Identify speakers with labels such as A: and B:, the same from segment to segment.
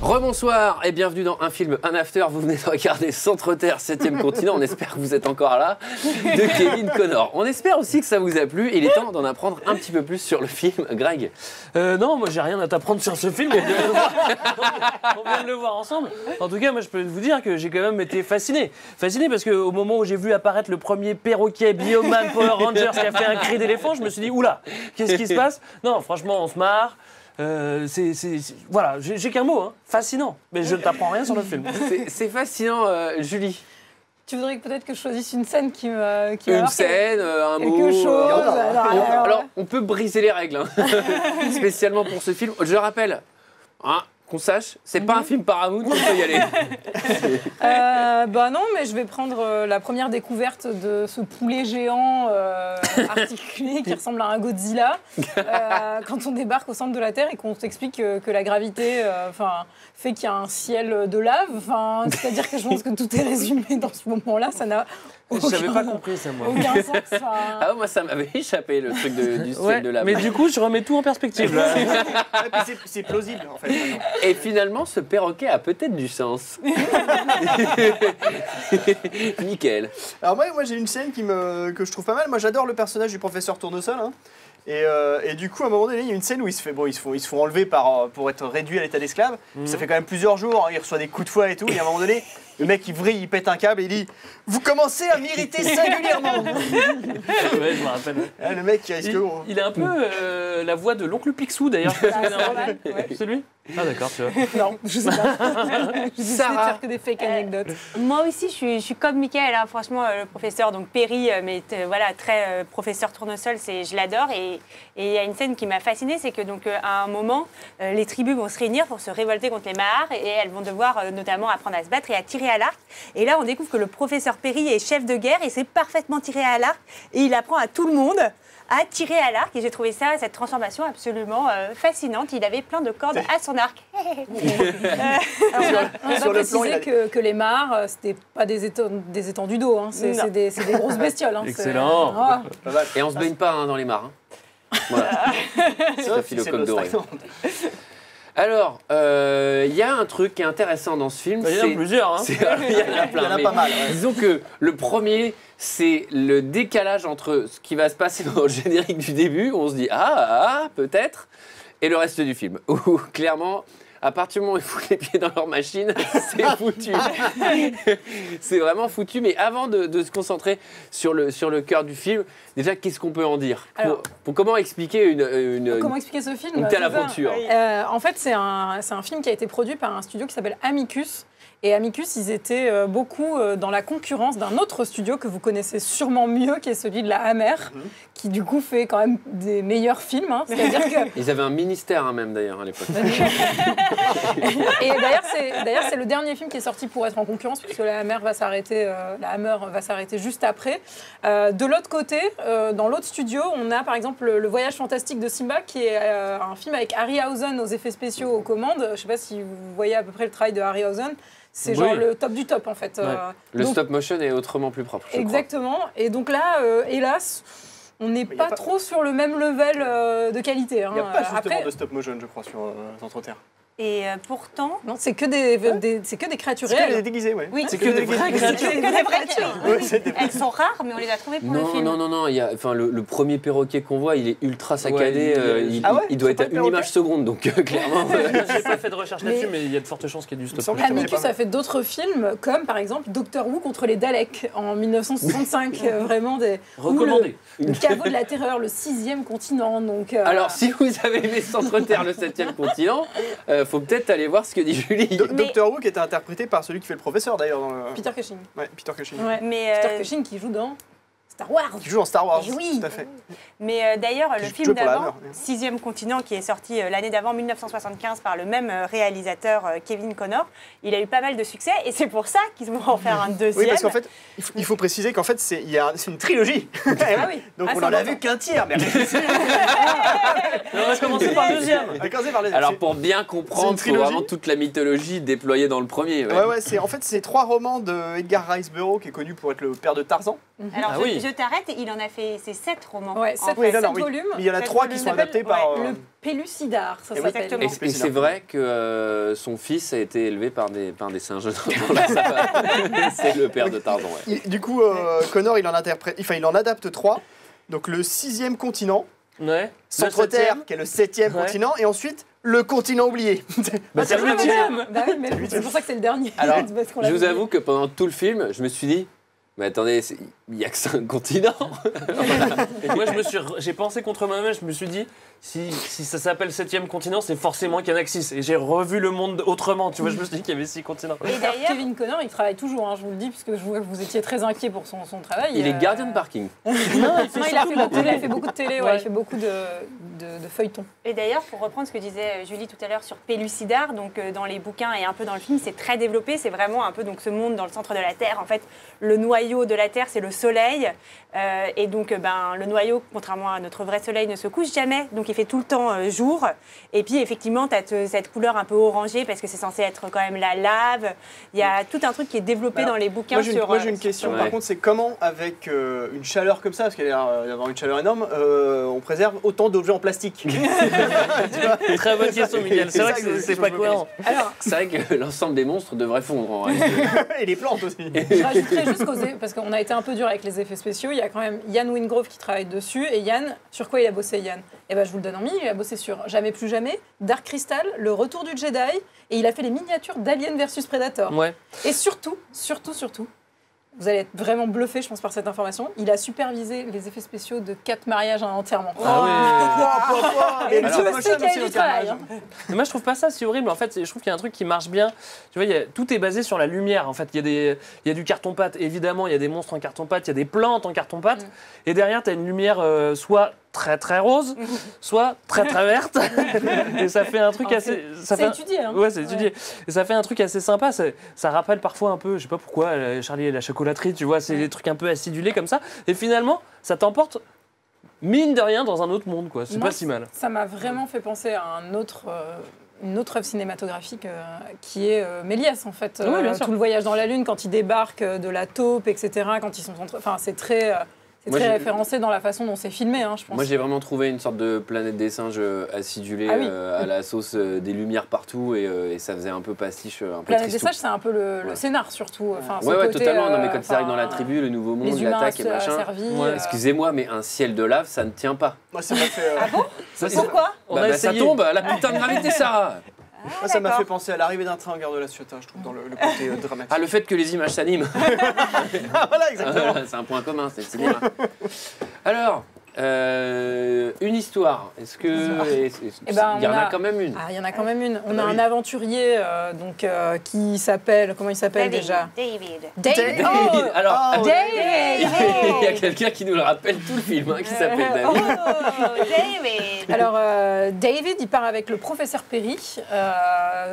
A: Rebonsoir et bienvenue dans Un film, un after. Vous venez de regarder Centre-Terre, 7e continent. On espère que vous êtes encore là, de Kevin Connor. On espère aussi que ça vous a plu. Il est temps d'en apprendre un petit peu plus sur le film. Greg.
B: Non, moi j'ai rien à t'apprendre sur ce film. On vient de le voir ensemble. En tout cas, moi je peux vous dire que j'ai quand même été fasciné. Fasciné parce qu'au moment où j'ai vu apparaître le premier perroquet Bioman Power Rangers qui a fait un cri d'éléphant, je me suis dit, oula, qu'est-ce qui se passe? Non, franchement, on se marre. Voilà, j'ai qu'un mot, hein, fascinant. Mais je ne t'apprends rien sur le film.
A: C'est fascinant, Julie.
C: Tu voudrais peut-être que je choisisse une scène qui me
A: Une scène, un mot.
C: Quelque chose.
A: Alors, on peut briser les règles, hein. Spécialement pour ce film. Je rappelle, hein, qu'on sache, c'est pas un film Paramount, on peut y aller.
C: Bah non, mais je vais prendre la première découverte de ce poulet géant articulé qui ressemble à un Godzilla. Quand on débarque au centre de la Terre et qu'on t'explique que la gravité fait qu'il y a un ciel de lave. C'est-à-dire que je pense que tout est résumé dans ce moment-là. Ça n'a
B: Je n'avais pas compris ça, moi.
C: aucun sens.
A: Ah, moi, ça m'avait échappé, le truc du ciel de lave.
B: Mais du coup, je remets tout en perspective. Là.
D: C'est plausible, en fait. Maintenant.
A: Et finalement, ce perroquet a peut-être du sens. Nickel.
D: Alors moi j'ai une scène que je trouve pas mal. Moi j'adore le personnage du professeur Tournesol. Hein. Et du coup, à un moment donné, il y a une scène où ils se font enlever pour être réduits à l'état d'esclave. Ça fait quand même plusieurs jours, hein, il reçoit des coups de fouet et tout. Et à un moment donné, le mec il vrille, il pète un câble et il dit « Vous commencez à m'irriter singulièrement !»
B: Ouais, je me rappelle.
D: Ah, le mec qui risque gros.
B: Il a un peu la voix de l'oncle Picsou d'ailleurs. C'est lui? Ah d'accord, tu vois.
C: Non, je sais pas. Je décide de faire que des fake anecdotes.
E: Moi aussi, je suis comme Mickaël, hein. Franchement, le professeur, donc Perry, mais voilà, très professeur Tournesol, je l'adore. Et il y a une scène qui m'a fascinée, c'est que donc à un moment, les tribus vont se réunir pour se révolter contre les Mahars et elles vont devoir notamment apprendre à se battre et à tirer à l'arc. Et là, on découvre que le professeur Perry est chef de guerre et sait parfaitement tirer à l'arc et il apprend à tout le monde à tirer à l'arc. Et j'ai trouvé cette transformation absolument fascinante. Il avait plein de cordes à son arc.
C: On va préciser que les mares, c'était pas des étendues d'eau, hein. C'est des grosses bestioles. Hein.
B: Excellent.
A: Et on se baigne pas, hein, dans les mares. Hein. Voilà. Sophie le coq doré. Alors, il y a un truc qui est intéressant dans ce film.
B: Il y en a plusieurs. Hein.
A: Il y en a plein.
D: Il y en a pas mal. Ouais.
A: Disons que le premier, c'est le décalage entre ce qui va se passer dans le générique du début, où on se dit peut-être, et le reste du film, où clairement, à partir du moment où ils foutent les pieds dans leur machine, c'est foutu. C'est vraiment foutu. Mais avant de se concentrer sur le cœur du film, déjà, qu'est-ce qu'on peut en dire? Pour comment expliquer
C: comment expliquer ce film?
A: Une telle aventure?
C: En fait, c'est un film qui a été produit par un studio qui s'appelle Amicus. Et Amicus, ils étaient beaucoup dans la concurrence d'un autre studio que vous connaissez sûrement mieux, qui est celui de la Hammer, qui du coup fait quand même des meilleurs films. Hein. C'est-à-dire que...
A: Ils avaient un ministère, hein, même d'ailleurs à l'époque.
C: Et d'ailleurs, c'est le dernier film qui est sorti pour être en concurrence, puisque la Hammer va s'arrêter juste après. De l'autre côté, dans l'autre studio, on a par exemple Le Voyage fantastique de Simba, qui est un film avec Harryhausen aux effets spéciaux aux commandes. Je ne sais pas si vous voyez à peu près le travail de Harryhausen. C'est genre le top du top, en fait.
A: Ouais. Le stop motion est autrement plus propre, je
C: exactement.
A: crois.
C: Et donc là, hélas, on n'est pas trop sur le même level de qualité.
D: Il n'y a pas justement de stop motion, je crois, sur Centre-Terre.
E: Et pourtant...
C: Non, c'est que des créatures réelles.
D: C'est que des déguisés, ouais.
E: Oui,
B: c'est que des vraies créatures.
E: Elles sont rares, mais on les a trouvées pour le film.
A: Non. Le premier perroquet qu'on voit, il est ultra saccadé. Il doit être à une image seconde, donc clairement.
B: Je n'ai pas fait de recherche là-dessus, mais il y a de fortes chances qu'il y ait du stop motion.
C: Amicus a fait d'autres films, comme par exemple Doctor Who contre les Daleks en 1965. Vraiment des...
B: Recommandé.
C: Le caveau de la terreur, le 6e continent. Donc,
A: Alors, si vous avez aimé Centre-Terre, le 7e continent, faut peut-être aller voir ce que dit Julie.
D: Doctor Who qui était interprété par celui qui fait le professeur d'ailleurs.
C: Peter Cushing.
D: Ouais, Peter Cushing.
C: Ouais. Peter Cushing qui joue dans Star Wars.
D: Qui joue dans Star Wars,
E: oui.
D: Tout à fait.
E: Mais d'ailleurs, le film d'avant, 6e continent, qui est sorti l'année d'avant, 1975, par le même réalisateur, Kevin Connor, il a eu pas mal de succès et c'est pour ça qu'ils vont en faire un deuxième.
D: Oui, parce qu'en fait, il faut préciser qu'en fait, c'est une trilogie. Donc on n'en a vu qu'un tiers. Mais...
B: On va commencer par le deuxième.
A: Alors pour bien comprendre, il faut vraiment toute la mythologie déployée dans le premier.
D: Ouais, c'est 3 romans de Edgar Rice Burroughs, qui est connu pour être le père de Tarzan.
E: Alors,
B: Ah oui.
E: je t'arrête, il en a fait ses 7 romans.
C: Ouais,
E: en
C: 7
E: fait.
C: volumes.
D: Mais il y en a 3 qui sont adaptés par.
C: Le Pellucidar, ça
D: Et oui,
C: s'appelle.
E: exactement.
A: Et c'est vrai que son fils a été élevé par des singes. Là, ça va. C'est le père de Tarzan. Ouais.
D: Du coup, Connor, il en adapte 3. Donc le 6e continent,
B: Ouais.
D: Centre-Terre, qui est le 7e
B: Ouais.
D: continent, et ensuite le continent oublié.
B: Bah, c'est le 8e.
C: Bah oui, mais c'est pour ça que c'est le dernier.
A: Alors,
C: Parce qu'on l'a
A: je vous
C: vu.
A: avoue que pendant tout le film, je me suis dit, mais attendez, il n'y a que 5 continents.
B: Et moi, j'ai pensé contre moi-même, je me suis dit, si ça s'appelle 7e continent, c'est forcément qu'il y en a que 6. Et j'ai revu le monde autrement, tu vois, je me suis dit qu'il y avait 6 continents.
E: Et
C: Alors,
E: d'ailleurs,
C: Kevin Connor, il travaille toujours, hein, je vous le dis, puisque je vois que vous étiez très inquiet pour son travail.
A: Il est gardien de parking.
B: Non,
C: Non, il a fait beaucoup de télé,
B: Ouais.
C: il fait beaucoup de feuilletons.
E: Et d'ailleurs, pour reprendre ce que disait Julie tout à l'heure sur Pellucidar, donc dans les bouquins et un peu dans le film, c'est très développé. C'est vraiment un peu donc ce monde dans le centre de la Terre. En fait, le noyau de la Terre, c'est le Soleil. Et donc, le noyau, contrairement à notre vrai Soleil, ne se couche jamais. Donc, il fait tout le temps jour. Et puis, effectivement, tu as cette couleur un peu orangée parce que c'est censé être quand même la lave. Il y a tout un truc qui est développé
D: Alors,
E: dans les bouquins.
D: Moi, j'ai une question,
A: Ouais.
D: par contre, c'est comment, avec une chaleur comme ça, parce qu'il y a l'air d'avoir une chaleur énorme, on préserve autant d'objets en plastique.
B: Très bonne question, Miguel. C'est vrai que c'est pas cohérent.
C: Alors,
A: C'est vrai que l'ensemble des monstres devrait fondre en réalité.
D: Et les plantes aussi.
C: je rajouterais juste parce qu'on a été un peu dur avec les effets spéciaux, il y a quand même Yann Wingrove qui travaille dessus. Et Yann, sur quoi il a bossé, Yann? Eh ben, je vous le donne en mille, il a bossé sur Jamais plus jamais, Dark Crystal, Le Retour du Jedi, et il a fait les miniatures d'Alien versus Predator.
B: Ouais.
C: Et surtout, vous allez être vraiment bluffé, je pense, par cette information, il a supervisé les effets spéciaux de 4 mariages en enterrement.
B: Ah
C: Et
D: Mais
C: Dieu
D: la
C: sait
D: prochaine
C: qu'il y a
D: aussi,
C: du
D: le
C: travail.
D: carnage.
C: hein.
B: Mais moi, je trouve pas ça si horrible. En fait, je trouve qu'il y a un truc qui marche bien. Tu vois, tout est basé sur la lumière. En fait, il y a du carton-pâte. Évidemment, il y a des monstres en carton-pâte, il y a des plantes en carton-pâte. Et derrière, tu as une lumière soit très très rose, soit très très verte. Et ça fait un truc assez.
C: C'est étudié. Hein.
B: Ouais, c'est étudié. Et ça fait un truc assez sympa. Ça rappelle parfois un peu, je sais pas pourquoi, Charlie et la chocolaterie, tu vois, c'est des trucs un peu acidulés comme ça. Et finalement, ça t'emporte, mine de rien, dans un autre monde, quoi. C'est
C: Moi,
B: pas si mal.
C: Ça m'a vraiment fait penser à une autre œuvre cinématographique qui est Méliès, en fait.
B: Oui, bien sûr.
C: Tout le voyage dans la Lune, quand ils débarquent de la taupe, etc., quand ils sont enfin, c'est très
A: Moi, j'ai-
C: référencé dans la façon dont c'est filmé, hein, je pense.
A: Moi, j'ai vraiment trouvé une sorte de planète des singes acidulée
C: Ah oui.
A: à la sauce des lumières partout et ça faisait un peu pastiche, un peu
C: Planète des
A: tristou.
C: Sages, c'est un peu le
A: Ouais.
C: scénar, surtout. Enfin, ce
A: Ouais,
C: côté,
A: totalement. Non, mais quand ils
C: enfin,
A: arrivent dans la tribu, le nouveau monde,
C: les humains
A: l'attaque et machin.
C: asservis.
B: Ouais,
A: Excusez-moi, mais un ciel de lave, ça ne tient pas.
D: Moi, ça m'a fait.
E: Pourquoi
B: On
A: Bah,
B: a
A: ça
B: essayé.
A: tombe, la putain de gravité, Sarah.
D: Moi, ça m'a
E: d'accord.
D: fait penser à l'arrivée d'un train en gare de la Ciotat, je trouve, dans le côté dramatique.
A: Ah, le fait que les images s'animent.
D: Ah, voilà, exactement.
A: C'est un point commun, c'est le cinéma. Alors, une histoire. Est-ce que.
C: Eh ben,
A: il y en
C: on
A: a
C: a-
A: quand même une.
C: Ah, il y en a quand même une. On a
D: bah
C: un
D: oui.
C: aventurier qui s'appelle. Comment il s'appelle déjà
E: David.
C: David.
A: Oh, alors,
D: Oh,
C: David.
A: il y a quelqu'un qui nous le rappelle tout le film, hein, qui s'appelle David.
E: Oh, David.
C: Alors, David, il part avec le professeur Perry,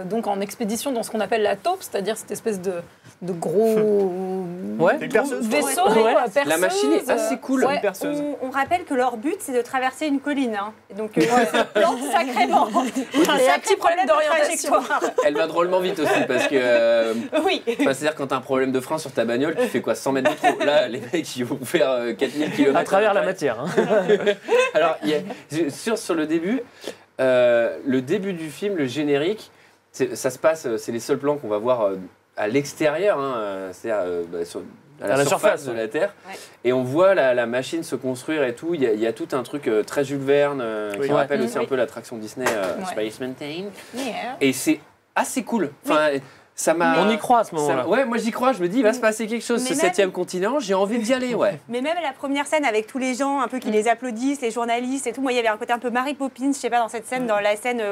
C: donc en expédition dans ce qu'on appelle la taupe, c'est-à-dire cette espèce de gros
B: Ouais.
D: Une perceuse.
C: vaisseau,
B: Ouais.
C: perceuse.
A: La machine est assez cool.
C: Ouais.
D: Une perceuse.
E: On rappelle que leur but, c'est de traverser une colline. Hein. Donc, ça plante sacrément.
C: Il y a un petit problème d'orientation.
A: Elle va drôlement vite aussi parce que.
E: Oui.
A: Enfin, c'est-à-dire quand t'as un problème de frein sur ta bagnole, tu fais quoi 100 mètres de trop. Là, les mecs, ils vont faire 4000 km.
B: À travers la matière. Hein.
A: Alors, sur le début du film, le générique, ça se passe, c'est les seuls plans qu'on va voir à l'extérieur, hein, c'est-à-dire à la surface de la Terre.
E: Ouais.
A: Et on voit la machine se construire et tout. Il y a tout un truc très Jules Verne
D: Oui.
A: qui rappelle
C: Ouais.
A: aussi un
C: Oui.
A: peu l'attraction Disney
C: Ouais.
A: Space Mountain. Et c'est assez cool. Enfin, ça m'a.
B: On y croit à ce moment-là.
A: Ouais, moi j'y crois. Je me dis, il va se passer quelque chose.
E: Mais
A: Ce
E: même-
A: 7e continent, j'ai envie d'y aller, ouais.
E: Mais même la première scène avec tous les gens un peu qui les applaudissent, les journalistes et tout, moi il y avait un côté un peu Mary Poppins, je sais pas, dans cette scène, dans la scène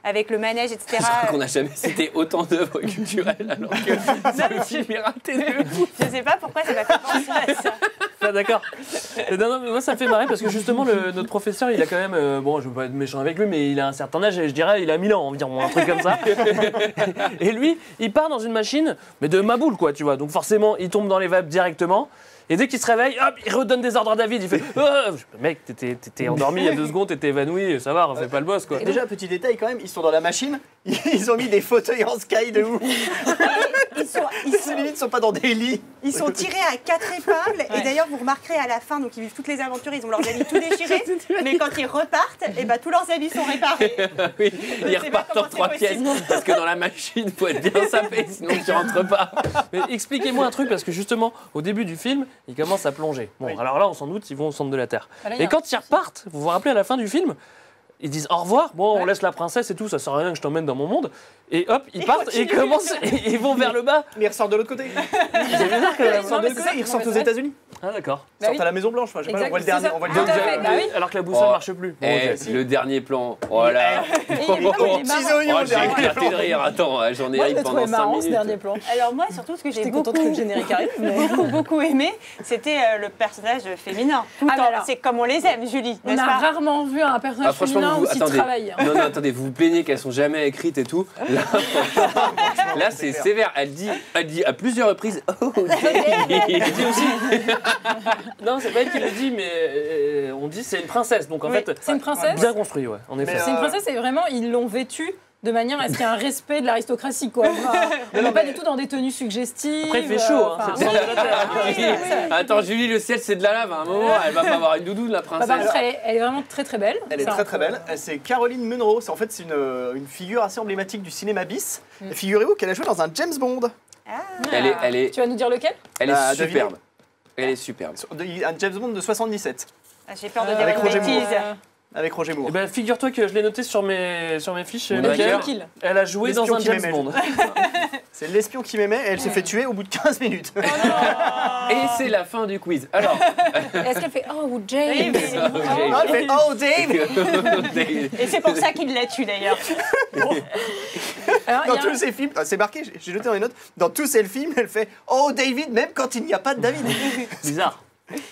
E: avec le manège, etc.
A: Je crois qu'on n'a jamais cité autant d'œuvres culturelles alors que ce film est raté de fou.
E: Je sais pas pourquoi ça m'a fait penser à ça.
B: Ah, d'accord. Non, mais moi ça me fait marrer parce que justement notre professeur il a quand même, bon je veux pas être méchant avec lui mais il a un certain âge et je dirais il a 1000 ans environ, un truc comme ça. Et lui il part dans une machine mais de maboule quoi tu vois, donc forcément il tombe dans les vapes directement. Et dès qu'il se réveille, hop, il redonne des ordres à David. Il fait mec, t'étais endormi il y a 2 secondes, t'étais évanoui, ça va, refais pas le boss quoi.
D: Et déjà, petit détail quand même, ils sont dans la machine, ils ont mis des fauteuils en sky de ouf. Ces limites sont pas dans des lits.
F: Ils sont tirés à 4 épingles. Et d'ailleurs, vous remarquerez à la fin, donc ils vivent toutes les aventures, ils ont leurs habits tout déchirés. Mais quand ils repartent, et ben, tous leurs habits sont réparés.
A: Oui,
F: Je
A: ils
F: sais pas
A: repartent en
F: comment
A: 3
F: c'est
A: pièces.
F: possible.
A: Parce que dans la machine, il faut être bien sapé, sinon tu rentres pas.
B: Mais expliquez-moi un truc, parce que justement, au début du film, ils commencent à plonger. Bon,
D: Oui.
B: alors là, on s'en doute, ils vont au centre de la Terre.
C: Voilà, il y
B: Et
C: a
B: quand ils repartent, vous vous rappelez à la fin du film, ils disent au revoir, bon, on laisse la princesse et tout, ça sert à rien que je t'emmène dans mon monde. Et hop, ils partent et commencent, et ils vont vers le bas.
D: Mais ils ressortent de l'autre côté.
B: C'est bizarre quand même.
D: Ils ressortent de l'autre côté, ils ressortent aux États-Unis.
B: Ah d'accord.
D: Ils sortent
C: oui.
D: à la Maison Blanche. Enfin, je sais pas, on voit le
C: Exact,
D: dernier.
C: c'est
D: On voit le
C: ça.
D: dernier.
C: Tout à fait, bah oui.
B: Alors que la boussole
A: Oh.
B: marche plus. Bon,
A: Eh,
B: ok.
A: le dernier plan, voilà.
C: Et il est marrant.
D: Petits oignons,
A: Oh,
D: le
A: j'ai
D: dernier
A: éclaté
D: plan.
A: de rire. Attends, j'en ai
C: Moi, je
A: ri
C: l'ai
A: pendant
C: trouvé
A: 5
C: marrant,
A: minutes.
C: ce dernier plan.
E: Alors moi, surtout, ce que j'ai
C: J'étais
E: beaucoup,
C: contente que le générique arrive. Mais...
E: beaucoup aimé, c'était le personnage féminin. Tout
C: Ah,
E: en-
C: mais alors-
E: c'est comme on les aime, Julie,
C: On
E: n'est-ce
C: a
E: pas?
C: rarement vu un personnage
A: Ah, franchement,
C: féminin
A: vous,
C: aussi
A: attendez.
C: travailler.
A: Non, non, attendez, vous vous plaignez qu'elles sont jamais écrites et tout. Là, franchement, là c'est sévère. Elle dit à plusieurs reprises Oh,
B: Elle dit aussi. Non, c'est pas elle qui le dit, mais on dit c'est une princesse. Donc en
E: Oui,
B: fait,
C: c'est une princesse.
B: bien construit, ouais. En effet.
D: Mais,
C: C'est une princesse et vraiment, ils l'ont vêtue de manière à ce qu'il y ait un respect de l'aristocratie, quoi. Enfin, on n'est pas du tout dans des tenues suggestives.
B: Après, il fait chaud, hein,
C: enfin,
B: c'est le centre de la Terre.
C: oui, oui, oui.
A: Attends, Julie, le ciel c'est de la lave. À un moment, elle va pas avoir une doudoune, la
C: Bah, par
A: princesse.
C: contre, elle est vraiment très très belle.
D: Elle est
C: Ça,
D: très
C: on
D: très
C: peut-
D: belle. C'est Caroline Munro. En fait, c'est une figure assez emblématique du cinéma bis. Et figurez-vous qu'elle a joué dans un James Bond.
A: Elle est,
C: Tu vas nous dire lequel
A: elle
D: Bah,
A: est superbe. Elle est superbe.
D: Un James Bond de 77
E: Ah, j'ai peur de
C: Avec
E: dire une
D: Roger
E: bêtise.
C: Moore.
D: avec Roger Moore.
B: Eh ben, figure-toi que je l'ai noté sur mes fiches.
A: Mon
B: Mickaël.
A: D'accord.
C: Kill.
B: Elle a joué dans
D: L'espion
B: un
D: qui
B: James
D: m'aimait.
B: Bond.
D: C'est l'espion qui m'aimait et elle s'est fait tuer au bout de 15 minutes.
A: Et c'est la fin du quiz. Alors,
C: Est-ce qu'elle fait Oh, James
E: Oui, mais-
D: Non, elle fait Oh Dave.
E: Et c'est pour ça qu'il l'a tué d'ailleurs.
C: Alors, il
D: Dans
C: y a
D: tous ses films, c'est marqué, j'ai noté dans les notes, dans tous ses films, elle fait Oh David, même quand il n'y a pas de David.
B: Bizarre.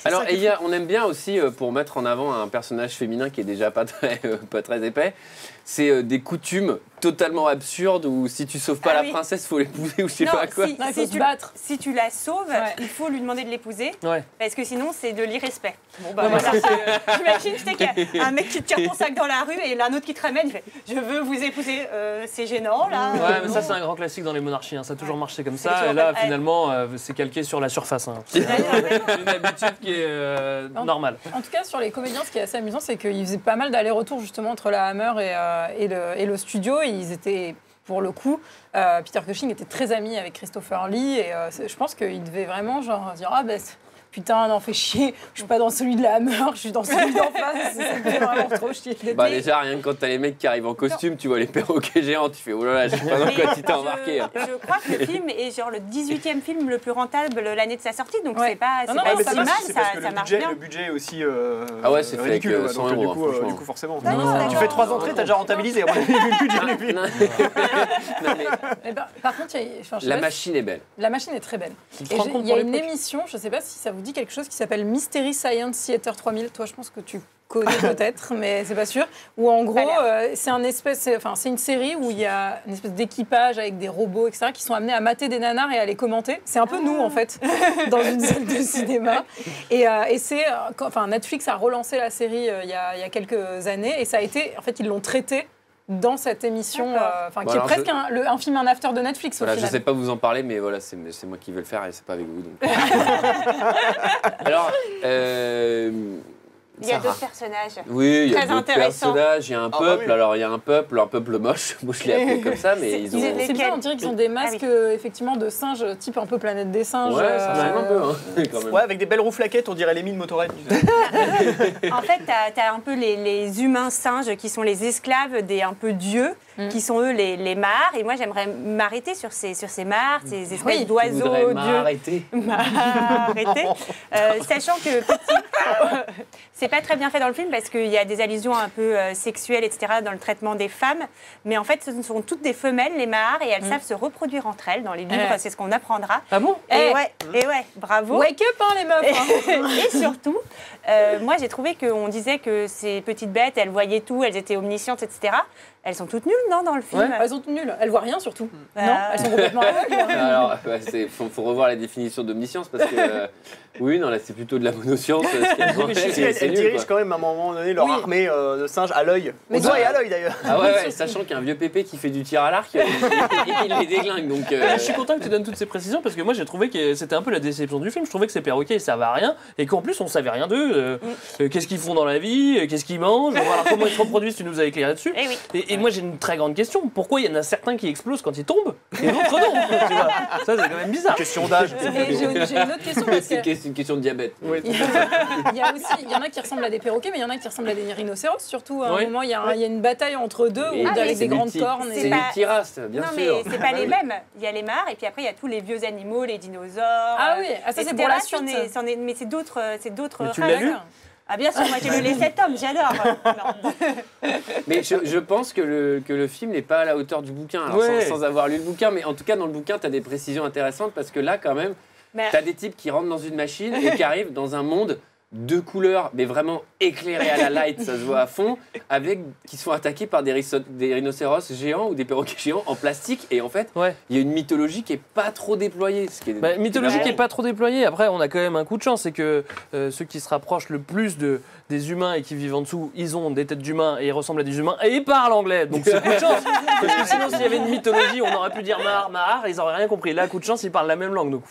A: Alors, et on aime bien aussi, pour mettre en avant un personnage féminin qui est déjà pas très épais, c'est des coutumes totalement absurdes où si tu sauves pas
E: Ah
A: la
E: oui.
A: princesse, faut l'épouser ou je sais
E: Non,
A: pas quoi.
C: Non, il faut se battre.
E: si tu la sauves,
C: Ouais.
E: il faut lui demander de l'épouser,
B: Ouais.
E: parce que sinon c'est de l'irrespect. Bon bah
B: Non, mais
E: voilà. J'imagine c'est qu'il y a un mec qui te tire ton sac dans la rue et un autre qui te ramène, il fait je veux vous épouser, c'est gênant là.
B: Ouais, mais ça, c'est un grand classique dans les monarchies. Hein. Ça a toujours marché comme ça.
E: toujours
B: Et là,
E: comme-
B: finalement, c'est calqué sur la surface. Hein. C'est une habitude qui est normale.
C: En tout cas, sur les comédiens, ce qui est assez amusant, c'est qu'ils faisaient pas mal d'allers-retours justement entre la Hammer et le studio. Et ils étaient, pour le coup, Peter Cushing était très ami avec Christopher Lee. Et je pense qu'il devait vraiment genre, dire Ah ben, putain, non, fais chier, je suis pas dans celui de la Hammer, je suis dans celui d'en face. Ça me fait vraiment trop chier.
A: Bah déjà, rien que quand t'as les mecs qui arrivent en costume, tu vois les perroquets géants, tu fais oh là là, je sais pas dans quoi tu t'es embarqué. hein.
E: Je crois que le film est genre le 18e film le plus rentable l'année de sa sortie, donc
C: Ouais.
E: c'est pas,
C: Non, non,
E: pas
C: mais
E: si
C: ça
E: mal,
C: marche,
D: c'est parce que
E: ça marche bien.
D: le budget est aussi
A: Ah ouais, c'est fait
D: ridicule.
A: avec,
D: ouais,
A: 100
D: donc,
A: euros, franchement.
D: du coup, forcément.
E: D'accord,
C: Non,
D: Tu
E: d'accord.
D: fais 3 entrées, t'as déjà rentabilisé. À mon avis, vu le budget du film.
A: Non, non, mais
C: Eh ben, par contre, enfin, je sais
A: la
C: pas si-
A: machine est belle.
C: la machine est très belle.
B: Tu te
C: Et
B: rends
C: il
B: compte
C: y a
B: pour
C: une
B: l'époque
C: émission, je sais pas si ça vous dit quelque chose, qui s'appelle Mystery Science Theater 3000. Toi, je pense que tu connais peut-être, mais c'est pas sûr. Où en gros,
E: l'air.
C: c'est une série où il y a une espèce d'équipage avec des robots, etc., qui sont amenés à mater des nanars et à les commenter. C'est un peu nous, en fait, dans une salle de cinéma. Et enfin, Netflix a relancé la série il y a quelques années, et ça a été, en fait, ils l'ont traité dans cette émission,
E: D'accord.
C: enfin,
A: Bon,
C: qui est
A: alors,
C: presque un film, un after de Netflix, au
A: Voilà, je
C: final.
A: sais pas vous en parler, mais voilà, c'est moi qui vais le faire et c'est pas avec vous. Donc. Alors,
E: Il y a
A: Sarah.
E: d'autres personnages.
A: Oui, il y a
E: Très
A: d'autres
E: intéressant.
A: personnages, il y a un
D: bah
A: peuple,
D: oui.
A: alors il y a un peuple moche, moi je l'ai appelé comme ça, mais ils ont...
E: ils-
C: C'est bien, on dirait qu'ils ont des masques effectivement de singes, type un peu Planète des singes.
A: Ouais, ça ressemble un peu, hein, quand même.
D: Ouais, avec des belles roues flaquettes, on dirait les mines Motorhead. tu sais.
E: En fait, tu as un peu les humains singes qui sont les esclaves des un peu dieux, qui sont eux les mares. Et moi, j'aimerais m'arrêter sur ces mares, ces espèces
C: Oui.
A: Je
E: d'oiseaux
A: voudrais
E: dieux.
A: m'arrêter.
E: Arrêtez. Sachant que c'est pas très bien fait dans le film parce qu'il y a des allusions un peu sexuelles, etc. dans le traitement des femmes. Mais en fait, ce sont toutes des femelles, les mares, et elles savent se reproduire entre elles. Dans les livres,
C: Ouais.
E: c'est ce qu'on apprendra.
B: Ah bon
E: Et ouais, bravo.
C: Wake up, hein, les meufs hein.
E: Et surtout, moi j'ai trouvé qu'on disait que ces petites bêtes, elles voyaient tout, elles étaient omniscientes, etc. Elles sont toutes nulles, non, dans le film
B: Ouais.
C: Elles sont toutes nulles, elles voient rien surtout.
E: Ah.
C: Non, elles sont complètement aveugles.
A: Alors, faut revoir la définition d'omniscience parce que, oui, non, là c'est plutôt de la monoscience. Ce qu'il y a devant
D: Mais
A: elle,
D: si, elle
A: c'est
D: dit dirigent
A: quoi.
D: quand même à un moment donné leur
C: Oui.
D: armée de singes à l'œil.
C: Mais
D: Au doigt
C: ça-
D: et à l'œil d'ailleurs.
A: Ah ouais, sachant qu'il y a un vieux pépé qui fait du tir à l'arc, il les déglingue. Donc,
B: Je suis content que tu donnes toutes ces précisions parce que moi j'ai trouvé que c'était un peu la déception du film. Je trouvais que ces perroquets ils servaient à rien et qu'en plus on savait rien d'eux. Qu'est-ce qu'ils font dans la vie, qu'est-ce qu'ils mangent, voilà, comment ils se reproduisent, tu nous as éclairé là-dessus.
E: Eh oui.
B: Et moi j'ai une très grande question. Pourquoi il y en a certains qui explosent quand ils tombent et d'autres non tu vois. Ça c'est quand même bizarre.
D: Question d'âge.
C: Et j'ai une autre question parce que
A: c'est une question de diabète.
C: il y en a qui ressemblent à des perroquets, mais il y en a qui ressemblent à des rhinocéros. Surtout, à un
B: Oui.
C: moment, il y a une bataille entre deux
A: Et
C: avec
A: c'est
C: des grandes
A: multi-
C: cornes.
A: C'est
C: Et...
E: pas-
A: multirace, bien
E: non,
A: sûr.
E: mais c'est pas les mêmes. Il y a les mares et puis après il y a tous les vieux animaux, les dinosaures.
C: Ah oui, ça c'est
E: etc.
C: pour la
E: C'en
C: suite.
E: est- mais c'est d'autres
B: Mais tu
E: races.
B: l'as lu
E: Ah bien sûr, moi j'ai lu les 7 tomes, j'adore. Non.
A: Mais je pense que le film n'est pas à la hauteur du bouquin, alors
B: Ouais.
A: sans avoir lu le bouquin, mais en tout cas dans le bouquin, tu as des précisions intéressantes parce que là, quand même,
E: Mais-
A: tu as des types qui rentrent dans une machine et qui arrivent dans un monde de couleurs, mais vraiment éclairé à la light, ça se voit à fond, qui sont attaqués par des rhinocéros géants ou des perroquets géants en plastique. Et en fait,
B: Ouais.
A: il y a une mythologie qui est pas trop déployée. Ce qui est,
B: Bah, mythologie
E: Ouais.
B: qui n'est pas trop déployée. Après, on a quand même un coup de chance, c'est que ceux qui se rapprochent le plus des humains et qui vivent en dessous, ils ont des têtes d'humains et ils ressemblent à des humains et ils parlent anglais. Donc c'est coup de chance. Parce que sinon, s'il y avait une mythologie, on aurait pu dire Mahar, ils auraient rien compris. Là, coup de chance, ils parlent la même langue. Donc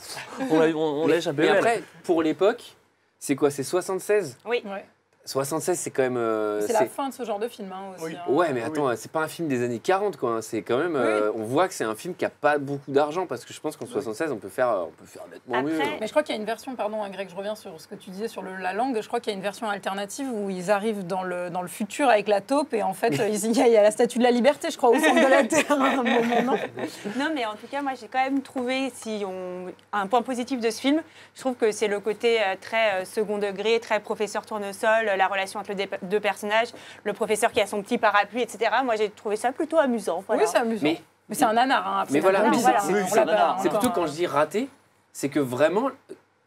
B: on l'a échappé.
A: Mais
B: belle.
A: après, pour l'époque, c'est quoi? C'est 76?
E: Oui.
C: Ouais.
A: 76, c'est quand même.
C: C'est la fin de ce genre de film hein, aussi.
D: Oui.
C: hein.
A: Ouais, mais attends, c'est pas un film des années 40, quoi. Hein. C'est quand même. On voit que c'est un film qui a pas beaucoup d'argent parce que je pense qu'en 76, on peut faire nettement mieux.
E: Après-
C: Mais je crois qu'il y a une version, pardon Greg, je reviens sur ce que tu disais sur la langue, je crois qu'il y a une version alternative où ils arrivent dans le futur avec la taupe et en fait il y a la statue de la liberté, je crois, au centre de la Terre à un moment, non?
E: Non, mais en tout cas, moi, j'ai quand même trouvé, un point positif de ce film, je trouve que c'est le côté très second degré, très professeur tournesol, la relation entre les deux personnages, le professeur qui a son petit parapluie, etc. Moi, j'ai trouvé ça plutôt amusant. Voilà.
C: Oui, c'est amusant.
A: Mais-
C: Mais c'est un nanar. Hein, après,
A: Mais voilà,
C: c'est un peu
A: mais
C: bizarre,
A: c'est-
C: hein,
B: c'est
C: on l'a
B: un
C: pas
B: nanar.
A: C'est
C: encore,
A: plutôt quand je dis raté, c'est que vraiment,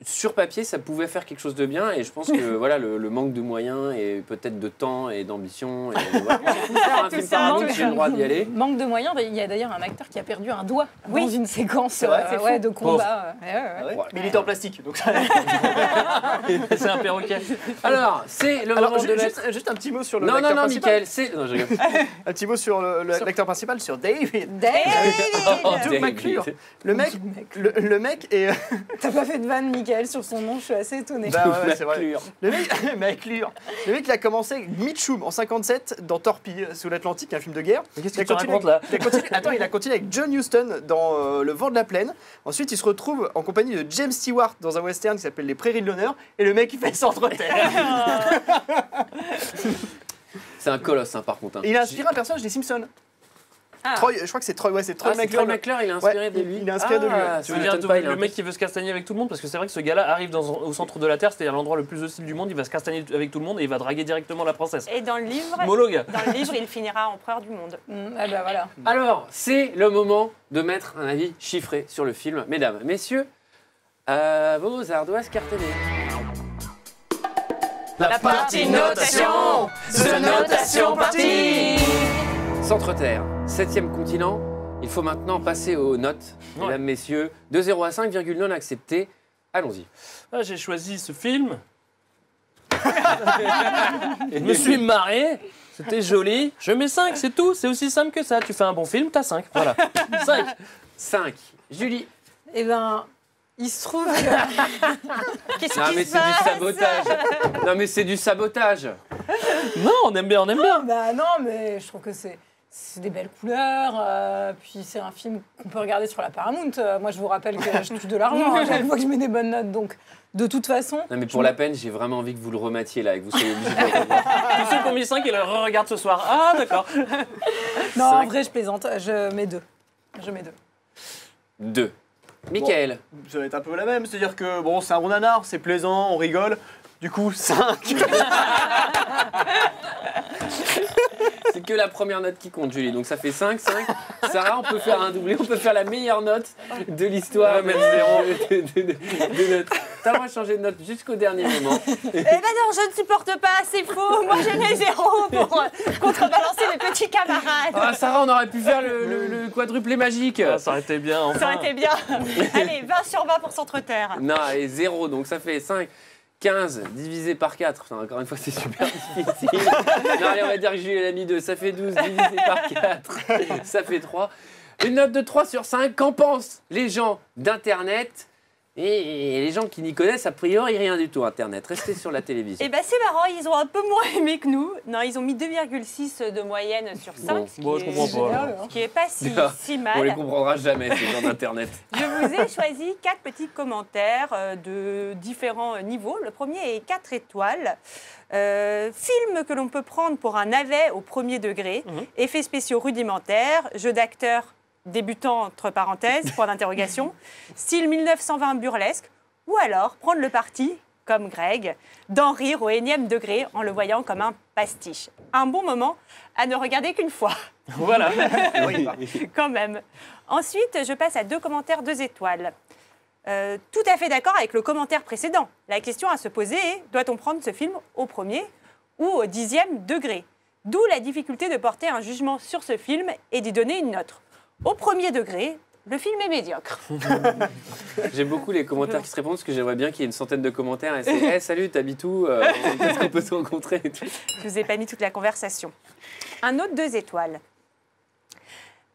A: sur papier, ça pouvait faire quelque chose de bien. Et je pense que voilà, le manque de moyens et peut-être de temps et d'ambition. Et voilà, faire un film
E: ça,
A: Paramount,
E: tout
A: j'ai le droit d'y aller.
C: Manque de moyens, il y a d'ailleurs un acteur qui a perdu un doigt
E: Oui.
C: dans une séquence
E: C'est vrai, c'est fou.
C: de combat. Ouais, ouais, ouais.
D: Ouais. Mais il était en plastique. Donc ça...
B: C'est un perroquet.
A: Alors, c'est le
D: Alors,
A: moment de
D: juste,
A: mettre.
D: juste un petit mot sur le
A: Non, non,
D: l'acteur
A: non,
D: principal.
A: Mickaël, c'est. Non, je rigole.
D: Un petit mot sur l'acteur principal, sur David.
C: Dave,
A: Oh,
D: Duke
A: David.
D: McClure. Le mec, le mec est.
C: t'as pas fait de vanne, Michael, sur son nom, je suis assez étonnée.
D: Bah ouais, c'est vrai.
A: McClure.
D: Le mec, McClure. Le mec, il a commencé avec Mitchum en 57 dans Torpille sous l'Atlantique, un film de guerre.
B: Mais qu'est-ce
D: Il
B: que
D: a
B: tu
D: continué-
B: racontes là
D: il a continué avec John Huston dans Le Vent de la Plaine. Ensuite, il se retrouve en compagnie de James Stewart dans un western qui s'appelle Les Prairies de l'Honneur. Et le mec, il fait Centre-Terre.
A: C'est un colosse, hein, par contre. hein.
D: Et il a inspiré un personnage des Simpsons.
E: Ah.
D: Troy, je crois que c'est Troy, ouais, c'est Troy
A: Ah, c'est
D: McClure.
A: Troy McClure, il est inspiré
D: Ouais,
A: de lui.
D: il est inspiré de lui.
A: Ah,
B: Tu
A: ça
B: veux dire
A: m'étonne pas, il a
B: le
A: un
B: mec qui veut se castagner avec tout le monde parce que c'est vrai que ce gars-là arrive au centre de la Terre, c'est-à-dire l'endroit le plus hostile du monde, il va se castagner avec tout le monde et il va draguer directement la princesse.
E: Et dans le livre,
B: Homologue.
E: il finira empereur du monde.
C: Ah bah voilà.
A: Alors, c'est le moment de mettre un avis chiffré sur le film. Mesdames, messieurs, vos ardoises cartonnées.
B: La
E: partie notation,
B: The Notation Party.
A: Centre-Terre, 7e continent. Il faut maintenant passer aux notes.
B: Ouais.
A: Mesdames, messieurs, de 0 à 5, virgule non accepté. Allons-y.
B: Ah, j'ai choisi ce film. Je me suis marré. C'était joli. Je mets 5, c'est tout. C'est aussi simple que ça. Tu fais un bon film, t'as 5. Voilà. 5.
A: 5. Julie.
C: Eh ben, il se trouve que...
E: Qu'est-ce
A: Non,
E: qui
A: mais
E: se
A: c'est du
E: passe
A: sabotage. Non, mais c'est du sabotage.
B: Non, on aime bien, on aime bien.
C: Bah non, mais je trouve que c'est des belles couleurs, puis c'est un film qu'on peut regarder sur la Paramount. Moi, je vous rappelle que je touche de l'argent à chaque fois que je mets des bonnes notes, donc de toute façon...
A: Non, mais pour la peine, j'ai vraiment envie que vous le remettiez là et que vous soyez obligés de le revoir.
B: Tous ceux qui ont mis 5, ils le re-regardent ce soir. Ah, d'accord.
C: Non, en
A: Cinq.
C: vrai, je plaisante, je mets 2. Je mets 2.
A: 2. Michael.
D: Ça va être un peu la même, c'est-à-dire que bon, c'est un bon nanar, c'est plaisant, on rigole. Du coup, 5.
A: C'est que la première note qui compte, Julie. Donc ça fait 5, 5. Sarah, on peut faire un doublé, on peut faire la meilleure note de l'histoire.
B: Ouais, mettre zéro.
A: de notes. T'as le droit de changer de note jusqu'au dernier moment.
E: Eh ben non, je ne supporte pas, c'est faux. Moi, je mets 0 pour contrebalancer mes petits camarades.
A: Ah, Sarah, on aurait pu faire le quadruplé magique.
B: Ah, ça aurait été bien,
E: Ça
B: enfin.
E: aurait été bien. Allez, 20 sur 20 pour Centre-Terre.
A: Non, et 0, donc ça fait 5. 15 divisé par 4. Enfin, encore une fois, c'est super difficile. Non, allez, on va dire que Jules a mis 2. Ça fait 12 divisé par 4. Ça fait 3. Une note de 3 sur 5. Qu'en pensent les gens d'Internet? Et les gens qui n'y connaissent a priori rien du tout Internet. Restez sur la télévision.
E: Eh ben c'est marrant, ils ont un peu moins aimé que nous. Non, ils ont mis 2,6 de moyenne sur 5,
B: Bon, je comprends pas.
E: ce qui est pas si
A: On les
E: mal.
A: comprendra jamais, ces gens d'Internet.
E: Je vous ai choisi 4 petits commentaires de différents niveaux. Le premier est 4 étoiles. Film que l'on peut prendre pour un navet au premier degré. Effets spéciaux rudimentaires, jeu d'acteur débutant entre parenthèses, point d'interrogation, style 1920 burlesque, ou alors prendre le parti, comme Greg, d'en rire au énième degré en le voyant comme un pastiche. Un bon moment à ne regarder qu'une fois.
B: Voilà.
D: Oui, bah.
E: Quand même. Ensuite, je passe à 2 commentaires 2 étoiles. Tout à fait d'accord avec le commentaire précédent. La question à se poser est, doit-on prendre ce film au premier ou au 10e degré? D'où la difficulté de porter un jugement sur ce film et d'y donner une note. Au premier degré, le film est médiocre.
A: J'aime beaucoup les commentaires qui se répondent parce que j'aimerais bien qu'il y ait une centaine de commentaires et c'est hey, salut, t'habites où est-ce qu'on peut se rencontrer et tout.
E: Je vous ai pas mis toute la conversation. Un autre 2 étoiles.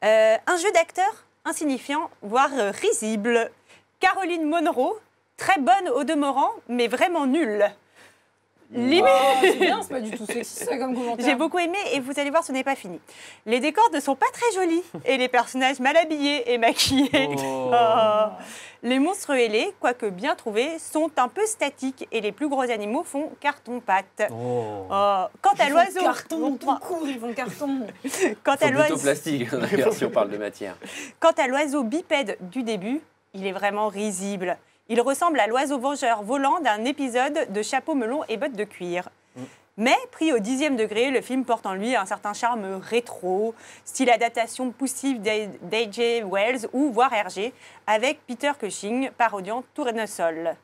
E: Un jeu d'acteur insignifiant, voire risible. Caroline Monroe, très bonne au demeurant, mais vraiment nulle. Limite.
C: C'est bien, c'est pas du tout sexy ça comme commentaire.
E: J'ai beaucoup aimé et vous allez voir, ce n'est pas fini. Les décors ne sont pas très jolis et les personnages mal habillés et maquillés.
B: Oh.
E: Oh. Les monstres ailés, quoique bien trouvés, sont un peu statiques et les plus gros animaux font carton-pâte.
B: Oh.
E: Oh. Quant à l'oiseau,
C: Carton, tout court, ils font carton.
E: quant à
A: Faut plutôt
E: l'oiseau,
A: plastique d'ailleurs si on parle de matière.
E: quant à l'oiseau bipède du début, il est vraiment risible. Il ressemble à l'oiseau vengeur volant d'un épisode de Chapeau melon et bottes de cuir. Mais, pris au 10e degré, le film porte en lui un certain charme rétro, style adaptation poussive d'H.G. Wells ou voire Hergé, avec Peter Cushing parodiant Tournesol.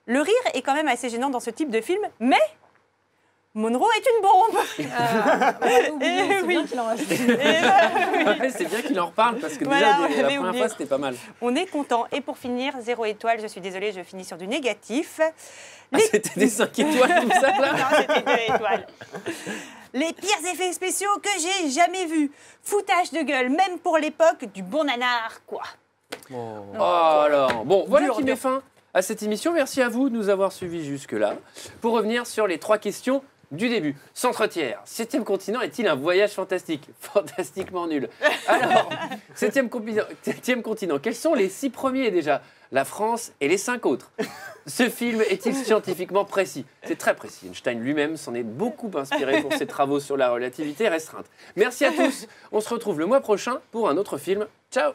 E: Le rire est quand même assez gênant dans ce type de film, mais Monroe est une bombe.
C: C'est
E: oui.
C: bien qu'il en rajoute.
A: Ouais, c'est bien qu'il en reparle parce que
E: Voilà,
A: déjà
E: on
A: la
E: l'avait
A: première
E: oublié.
A: fois c'était pas mal.
E: On est content. Et pour finir, 0 étoile, je suis désolée, je finis sur du négatif.
A: Ah, c'était des 5 étoiles tout ça là.
E: Non, c'était 2 étoiles. Les pires effets spéciaux que j'ai jamais vus. Foutage de gueule, même pour l'époque du bon nanar, quoi.
A: Oh alors, bon, voilà
E: Dur,
A: qui
E: dur.
A: met fin à cette émission. Merci à vous de nous avoir suivis jusque-là. Pour revenir sur les 3 questions du début. Centre tiers, 7e continent est-il un voyage fantastique? Fantastiquement nul. Alors, 7e continent, quels sont les 6 premiers déjà? La France et les 5 autres. Ce film est-il scientifiquement précis? C'est très précis. Einstein lui-même s'en est beaucoup inspiré pour ses travaux sur la relativité restreinte. Merci à tous. On se retrouve le mois prochain pour un autre film. Ciao!